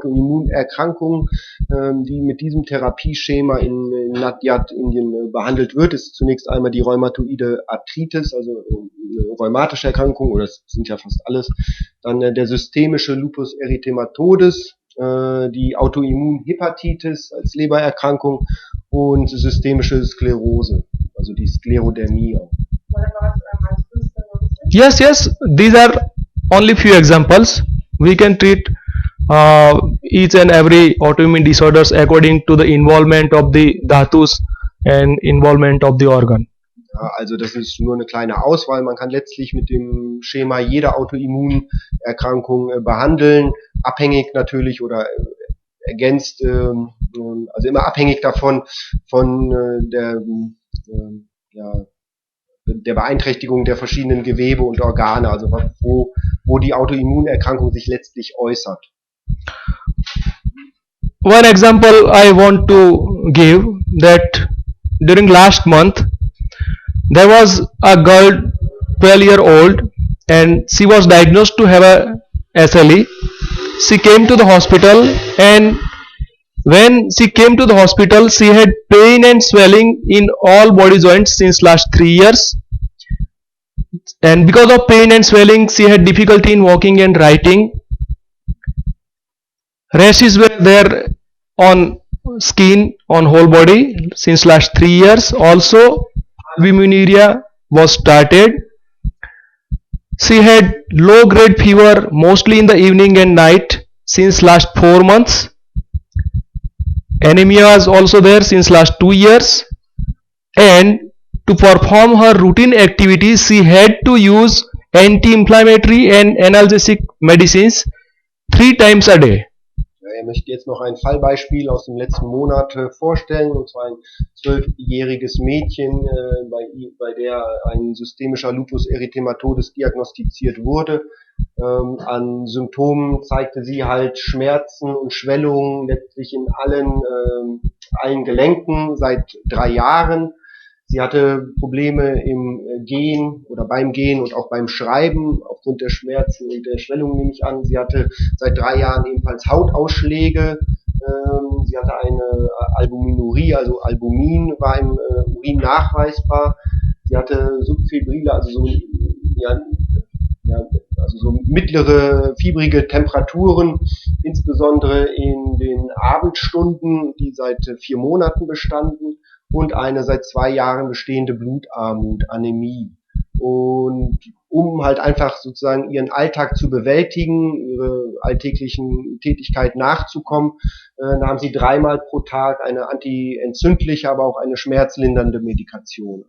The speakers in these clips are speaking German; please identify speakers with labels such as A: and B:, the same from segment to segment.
A: Immunerkrankung, die mit diesem Therapieschema in Nadyat, Indien, behandelt wird, ist zunächst einmal die rheumatoide Arthritis, also eine rheumatische Erkrankung, oder es sind ja fast alles, dann der systemische Lupus erythematodes, die Autoimmunhepatitis als Lebererkrankung und systemische Sklerose, also die Sklerodermie auch.
B: Yes, these are only few examples. We can treat each and every autoimmune disorders according to the involvement of the dhatus and involvement of the organ.
A: Ja, also das ist nur eine kleine Auswahl. Man kann letztlich mit dem Schema jede Autoimmunerkrankung behandeln, abhängig natürlich oder ergänzt, also immer abhängig davon von der Beeinträchtigung der verschiedenen Gewebe und Organe, also wo die Autoimmunerkrankung sich letztlich äußert.
B: One example I want to give that during last month there was a girl 12-year-old and she was diagnosed to have a SLE. She came to the hospital, and when she came to the hospital she had pain and swelling in all body joints since last 3 years, and because of pain and swelling she had difficulty in walking and writing. Rashes were there on skin, on whole body since last 3 years. Also albuminuria was started. She had low grade fever mostly in the evening and night since last 4 months. Anemia was also there since last 2 years, and to perform her routine activities she had to use anti-inflammatory and analgesic medicines 3 times a day.
A: Er möchte jetzt noch ein Fallbeispiel aus dem letzten Monat vorstellen, und zwar ein 12-jähriges Mädchen, bei der ein systemischer Lupus erythematodes diagnostiziert wurde. An Symptomen zeigte sie halt Schmerzen und Schwellungen letztlich in allen Gelenken seit 3 Jahren. Sie hatte Probleme im Gehen oder beim Gehen und auch beim Schreiben aufgrund der Schmerzen und der Schwellung, nehme ich an. Sie hatte seit 3 Jahren ebenfalls Hautausschläge. Sie hatte eine Albuminurie, also Albumin war im Urin nachweisbar. Sie hatte subfebrile, also so mittlere fiebrige Temperaturen, insbesondere in den Abendstunden, die seit 4 Monaten bestanden, und eine seit 2 Jahren bestehende Blutarmut, Anämie. Und um halt einfach sozusagen ihren Alltag zu bewältigen, ihre alltäglichen Tätigkeiten nachzukommen, nahm sie 3-mal pro Tag eine antientzündliche, aber auch eine schmerzlindernde Medikation.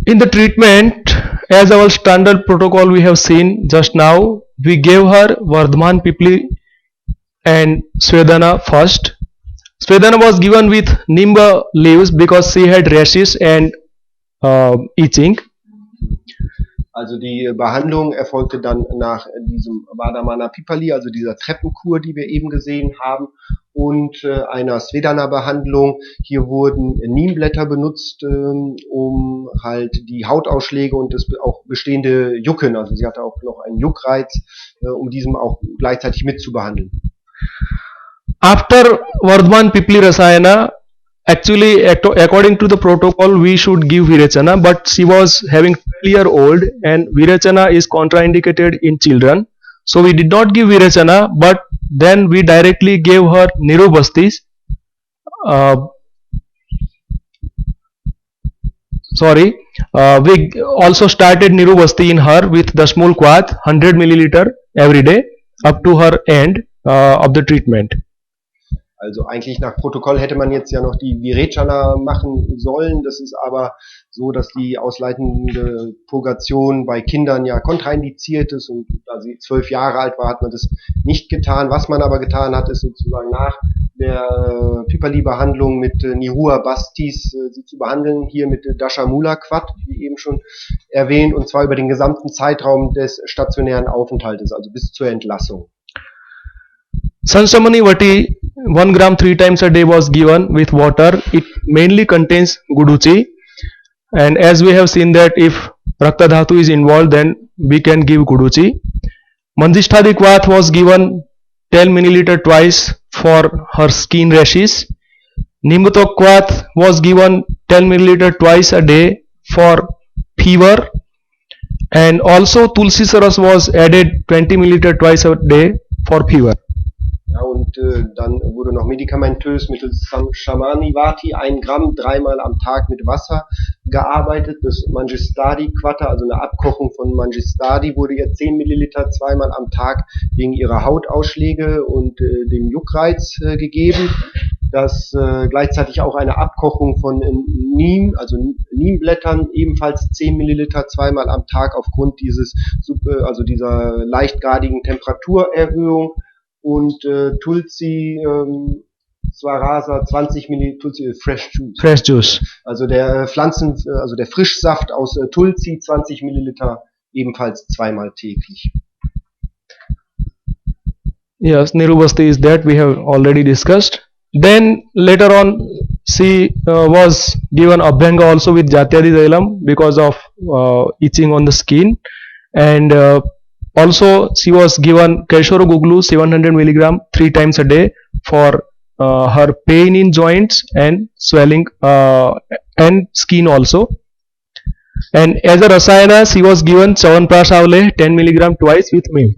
B: In the treatment, as our standard protocol we have seen just now, we gave her Vardhaman Pipli and Svedana first. Svedana was given with Nimba leaves because she had rashes and itching.
A: Also die Behandlung erfolgte dann nach diesem Vardhamana Pipali, also dieser Treppenkur, die wir eben gesehen haben, und einer Svedana-Behandlung. Hier wurden Niemblätter benutzt, um halt die Hautausschläge und das auch bestehende Jucken, also sie hatte auch noch einen Juckreiz, um diesem auch gleichzeitig mitzubehandeln.
B: After Vardhaman Pipli Rasayana, actually according to the protocol we should give Virechana, but she was having 12-year-old and Virechana is contraindicated in children, so we did not give Virechana, but then we directly gave her Nirobastis. We also started Nirobasti in her with Dasmul Quat 100 milliliter every day up to her end of the treatment.
A: Also eigentlich nach Protokoll hätte man jetzt ja noch die Virechana machen sollen. Das ist aber so, dass die ausleitende Purgation bei Kindern ja kontraindiziert ist, und da sie 12 Jahre alt war, hat man das nicht getan. Was man aber getan hat, ist sozusagen nach der Pipali-Behandlung mit Nihua Bastis sie zu behandeln, hier mit Dashamula Quat, wie eben schon erwähnt, und zwar über den gesamten Zeitraum des stationären Aufenthaltes, also bis zur Entlassung.
B: Sansamani Vati 1 gram 3 times a day was given with water. It mainly contains Guduchi, and as we have seen that if Rakta Dhatu is involved, then we can give Guduchi. Manjisthadi Quath was given 10 milliliter twice for her skin rashes. Nimbutok Quath was given 10 milliliter twice a day for fever, and also Tulsi Saras was added 20 milliliter twice a day for fever.
A: Ja, und dann wurde noch medikamentös mittels Shamani Vati 1 Gramm 3-mal am Tag mit Wasser gearbeitet. Das Manjistadi Quatta, also eine Abkochung von Manjistadi, wurde ihr 10 Milliliter 2-mal am Tag wegen ihrer Hautausschläge und dem Juckreiz gegeben. Das gleichzeitig auch eine Abkochung von Neem, also Neemblättern, ebenfalls 10 Milliliter 2-mal am Tag aufgrund dieses, also dieser leichtgradigen Temperaturerhöhung. Und Tulsi Swarasa 20 Milliliter Tulsi Fresh Juice.
B: Fresh juice.
A: Also der also der Frischsaft aus Tulsi 20 Milliliter ebenfalls 2-mal täglich.
B: Yes, Nirubasti is that we have already discussed. Then later on she was given Abhyanga also with Jatyadi Zailam because of itching on the skin, and also she was given Keshoro Guglu 700 milligram 3 times a day for her pain in joints and swelling and skin also. And as a Rasayana she was given Chawanprash Avle 10 milligram twice with milk.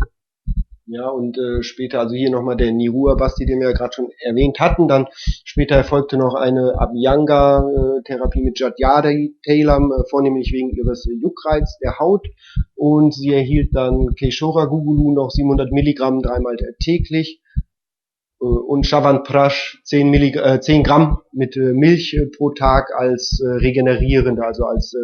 A: Ja, und später, also hier nochmal der Nirua Basti, den wir ja gerade schon erwähnt hatten. Dann später erfolgte noch eine Abhyanga-Therapie mit Jatyadi Zailam, vornehmlich wegen ihres Juckreiz der Haut. Und sie erhielt dann Keshora Gugulu noch 700 Milligramm 3-mal täglich. Und Chawanprash 10 Gramm mit Milch pro Tag als regenerierende, also als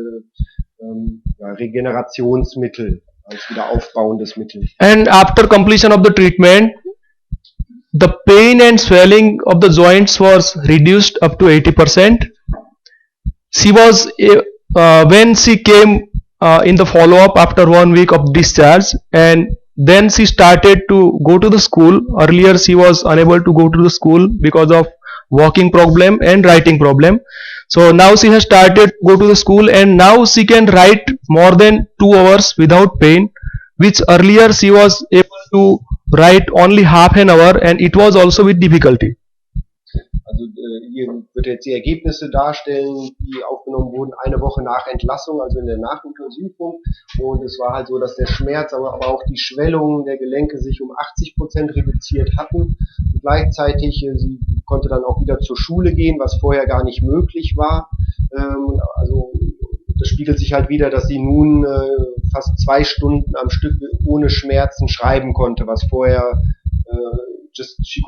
A: Regenerationsmittel, als wieder aufbauendes Mittel.
B: And after completion of the treatment, the pain and swelling of the joints was reduced up to 80%. She was when she came in the follow-up after 1 week of discharge, and then she started to go to the school. Earlier she was unable to go to the school because of walking problem and writing problem. So now she has started to go to the school, and now she can write more than 2 hours without pain, which earlier she was able to write only half an hour, and it was also with difficulty.
A: Also hier wird jetzt die Ergebnisse darstellen, die aufgenommen wurden eine Woche nach Entlassung, also in der Nachuntersuchung. Und es war halt so, dass der Schmerz, aber auch die Schwellungen der Gelenke sich um 80% reduziert hatten. Und gleichzeitig, sie konnte dann auch wieder zur Schule gehen, was vorher gar nicht möglich war. Also das spiegelt sich halt wieder, dass sie nun fast 2 Stunden am Stück ohne Schmerzen schreiben konnte, was vorher she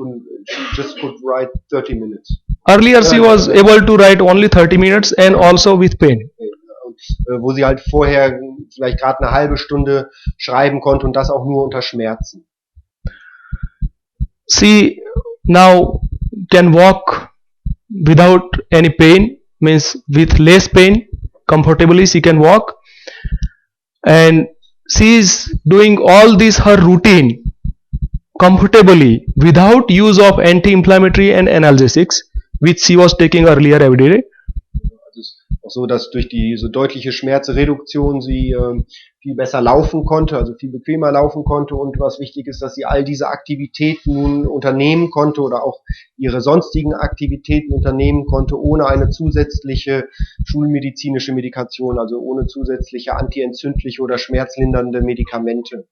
A: just could write 30 minutes.
B: Earlier she was able to write only 30 minutes and also with pain.
A: Wo sie halt vorher vielleicht gerade eine halbe Stunde schreiben konnte und das auch nur unter Schmerzen.
B: She now can walk without any pain, means with less pain, comfortably she can walk, and she is doing all this her routine comfortably without use of anti-inflammatory and analgesics, which she was taking earlier every day.
A: Also es ist auch so, dass durch diese deutliche Schmerzreduktion sie viel besser laufen konnte, also viel bequemer laufen konnte, und was wichtig ist, dass sie all diese Aktivitäten nun unternehmen konnte oder auch ihre sonstigen Aktivitäten unternehmen konnte, ohne eine zusätzliche schulmedizinische Medikation, also ohne zusätzliche antientzündliche oder schmerzlindernde Medikamente.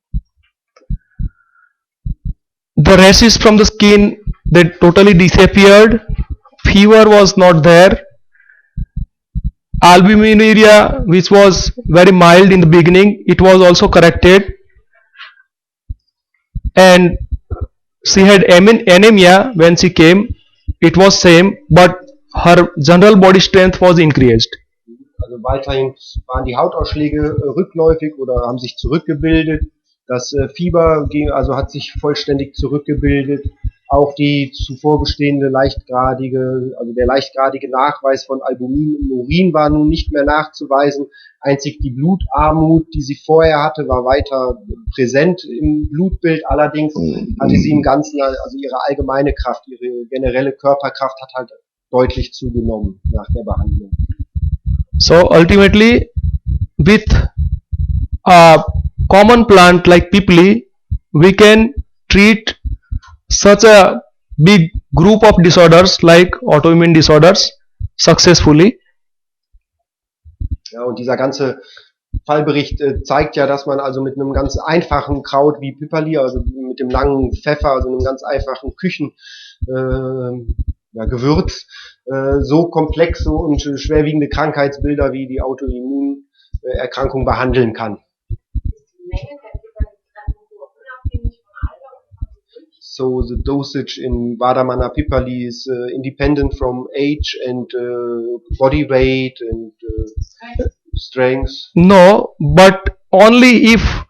B: The rashes from the skin, they totally disappeared. Fever was not there. Albuminuria, which was very mild in the beginning, it was also corrected. And she had anemia when she came. It was same, but her general body strength was increased.
A: Also weiterhin waren die Hautausschläge rückläufig oder haben sich zurückgebildet. Das Fieber hat sich vollständig zurückgebildet. Auch die zuvor bestehende der leichtgradige Nachweis von Albumin im Urin war nun nicht mehr nachzuweisen. Einzig die Blutarmut, die sie vorher hatte, war weiter präsent im Blutbild. Allerdings hatte sie im Ganzen, also ihre allgemeine Kraft, ihre generelle Körperkraft hat halt deutlich zugenommen nach der Behandlung.
B: So ultimately, with a common plant like Pipli, we can treat such a big group of disorders like autoimmune disorders successfully.
A: Ja, und dieser ganze Fallbericht zeigt ja, dass man also mit einem ganz einfachen Kraut wie Piperli, also mit dem langen Pfeffer, also einem ganz einfachen Gewürz, so komplexe und schwerwiegende Krankheitsbilder wie die Autoimmunerkrankung behandeln kann. So the dosage in Vardamana Piperli is independent from age and body weight and strength.
B: No, but only if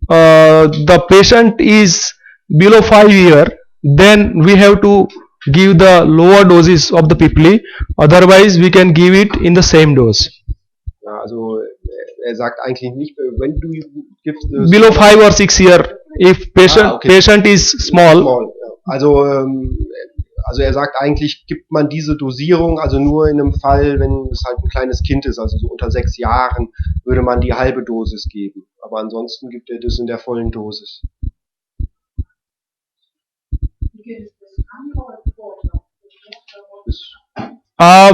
B: the patient is below 5 years, then we have to give the lower doses of the Pipli. Otherwise, we can give it in the same dose.
A: Ja, also er sagt eigentlich nicht, when do you give the
B: Below 5 or 6 years, if patient is small.
A: Ja. Also er sagt eigentlich, gibt man diese Dosierung, also nur in einem Fall, wenn es halt ein kleines Kind ist, also so unter 6 Jahren, würde man die halbe Dosis geben. Aber ansonsten gibt er das in der vollen Dosis.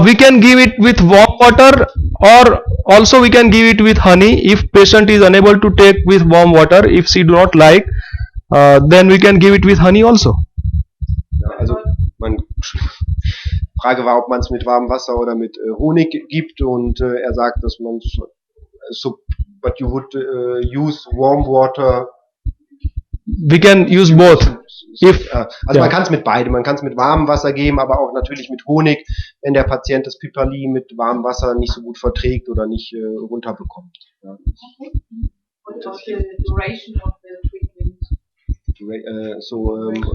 B: We can give it with warm water, or also we can give it with honey if patient is unable to take with warm water. If she do not like, then we can give it with honey also.
A: Ja, also Frage war, ob man es mit warmem Wasser oder mit Honig gibt, und er sagt, dass man but you would use warm water.
B: We can use both.
A: Man kann es mit beidem, man kann es mit warmem Wasser geben, aber auch natürlich mit Honig, wenn der Patient das Piperli mit warmem Wasser nicht so gut verträgt oder nicht runterbekommt. Ja.
C: What was the duration of the treatment?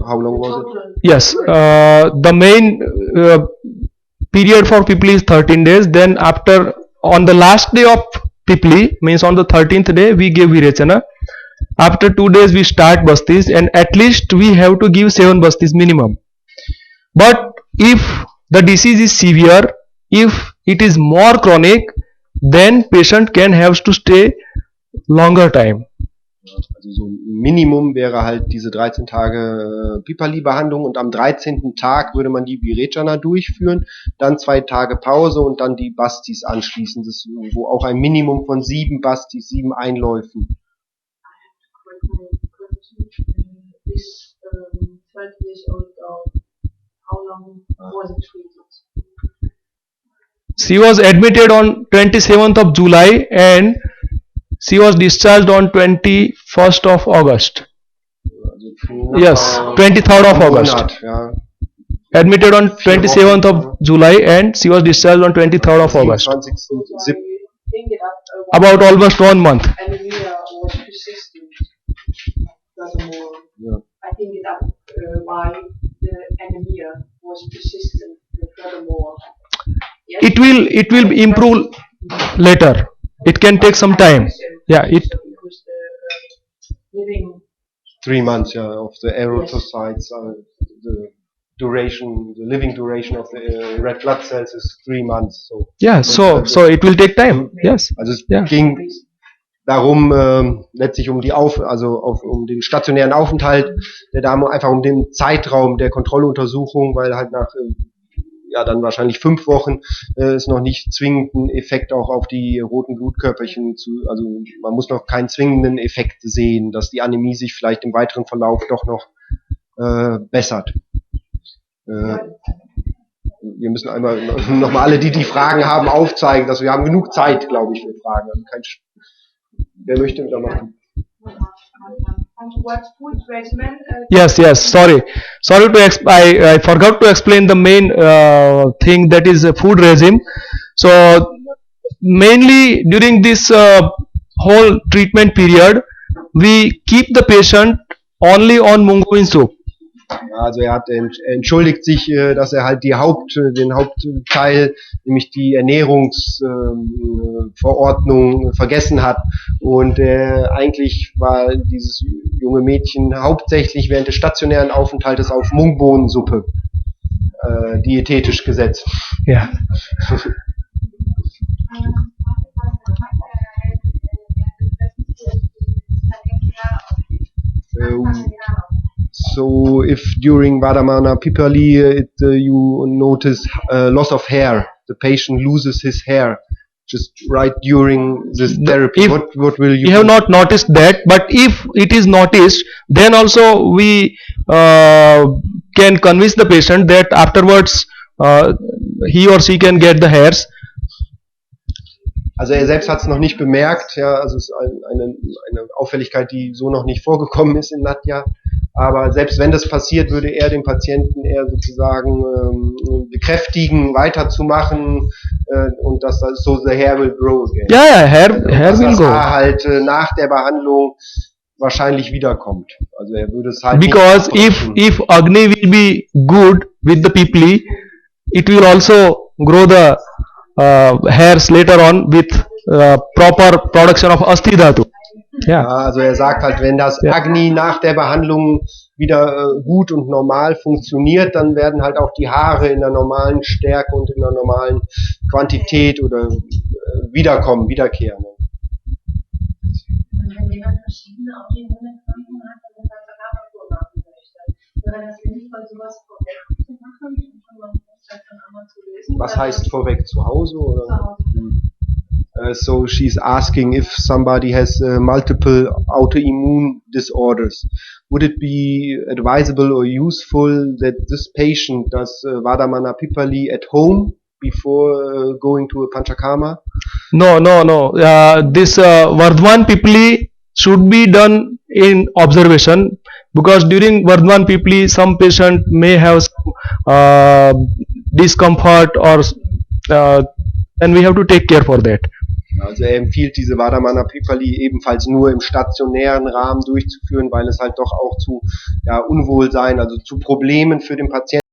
A: How long was it?
B: Yes, the main period for Pipli is 13 days. Then after, on the last day of Pipli, means on the 13th day, we give Virechana. After 2 days we start Bastis, and at least we have to give 7 Bastis minimum. But if the disease is severe, if it is more chronic, then patient can have to stay longer time.
A: Also so ein Minimum wäre halt diese 13 Tage Piperli-Behandlung, und am 13. Tag würde man die Virechana durchführen, dann 2 Tage Pause und dann die Bastis anschließen, das, wo auch ein Minimum von 7 Bastis, 7 Einläufen.
C: This 12 years old girl, how long was it treated?
B: She was admitted on 27th of July and she was discharged on 21st of August. Yes, 23rd of August.
A: Ja.
B: Admitted on 27th of July and she was discharged on 23rd of August. About almost 1 month.
C: Anemia was persistent. Furthermore, I think that why the anemia was persistent. Furthermore, yes?
B: It will improve later. It can take some time. Yeah, it.
C: Because the living
A: 3 months, of the erythrocytes, the living duration of the red blood cells is 3 months. So.
B: Yeah, so it will take time. Yes.
A: Also es ging darum, letztlich um um den stationären Aufenthalt der Dame, einfach um den Zeitraum der Kontrolluntersuchung, weil halt nach dann wahrscheinlich 5 Wochen es noch nicht zwingend einen Effekt auch auf die roten Blutkörperchen also man muss noch keinen zwingenden Effekt sehen, dass die Anämie sich vielleicht im weiteren Verlauf doch noch bessert. Wir müssen einmal nochmal alle, die Fragen haben, aufzeigen, dass wir haben genug Zeit, glaube ich, für Fragen. Also wer möchte da machen?
C: what food regimen?
B: Yes, sorry I forgot to explain the main thing, that is food regime. So mainly during this whole treatment period, we keep the patient only on Mungbean soup.
A: Also er entschuldigt sich, dass er halt den Hauptteil, nämlich die Ernährungsverordnung, vergessen hat, und eigentlich war dieses junge Mädchen hauptsächlich während des stationären Aufenthaltes auf Mungbohnensuppe diätetisch gesetzt.
B: Ja.
A: So if during Vardamana Pipali you notice loss of hair, the patient loses his hair just right during this therapy,
B: If
A: what will you
B: we have
A: do?
B: not noticed that, but if it is noticed, then also we can convince the patient that afterwards he or she can get the hairs.
A: Also er selbst hat es noch nicht bemerkt, ja, also es ist eine Auffälligkeit, die so noch nicht vorgekommen ist in Nadia. Aber selbst wenn das passiert, würde er den Patienten eher sozusagen bekräftigen, weiterzumachen und dass das so the hair will grow again.
B: Yeah, hair
A: Dass
B: will
A: das
B: go.
A: Haar halt nach der Behandlung wahrscheinlich wiederkommt. Also er würde es halt
B: Because
A: nicht
B: if Agni will be good with the Pipli, it will also grow the hairs later on with proper production of Asti Dhatu.
A: Ja, also er sagt halt, wenn das Agni nach der Behandlung wieder gut und normal funktioniert, dann werden halt auch die Haare in der normalen Stärke und in der normalen Quantität oder wiederkehren.
C: Wenn jemand verschiedene Autoimmunerkrankungen hat, dann ist das Vergabe vormachen möchte. Wäre das sinnvoll, sowas vorweg zu machen und man das dann einmal zu lösen?
A: Was heißt vorweg, zu Hause? Oder?
C: Zu Hause.
A: So she's asking if somebody has multiple autoimmune disorders. Would it be advisable or useful that this patient does Vardamana Pipali at home before going to a Panchakarma?
B: No. This Vardhaman Pipli should be done in observation, because during Vardhaman Pipli some patient may have some discomfort or and we have to take care for that.
A: Also er empfiehlt diese Vardamana Pipali ebenfalls nur im stationären Rahmen durchzuführen, weil es halt doch auch zu Unwohlsein, also zu Problemen für den Patienten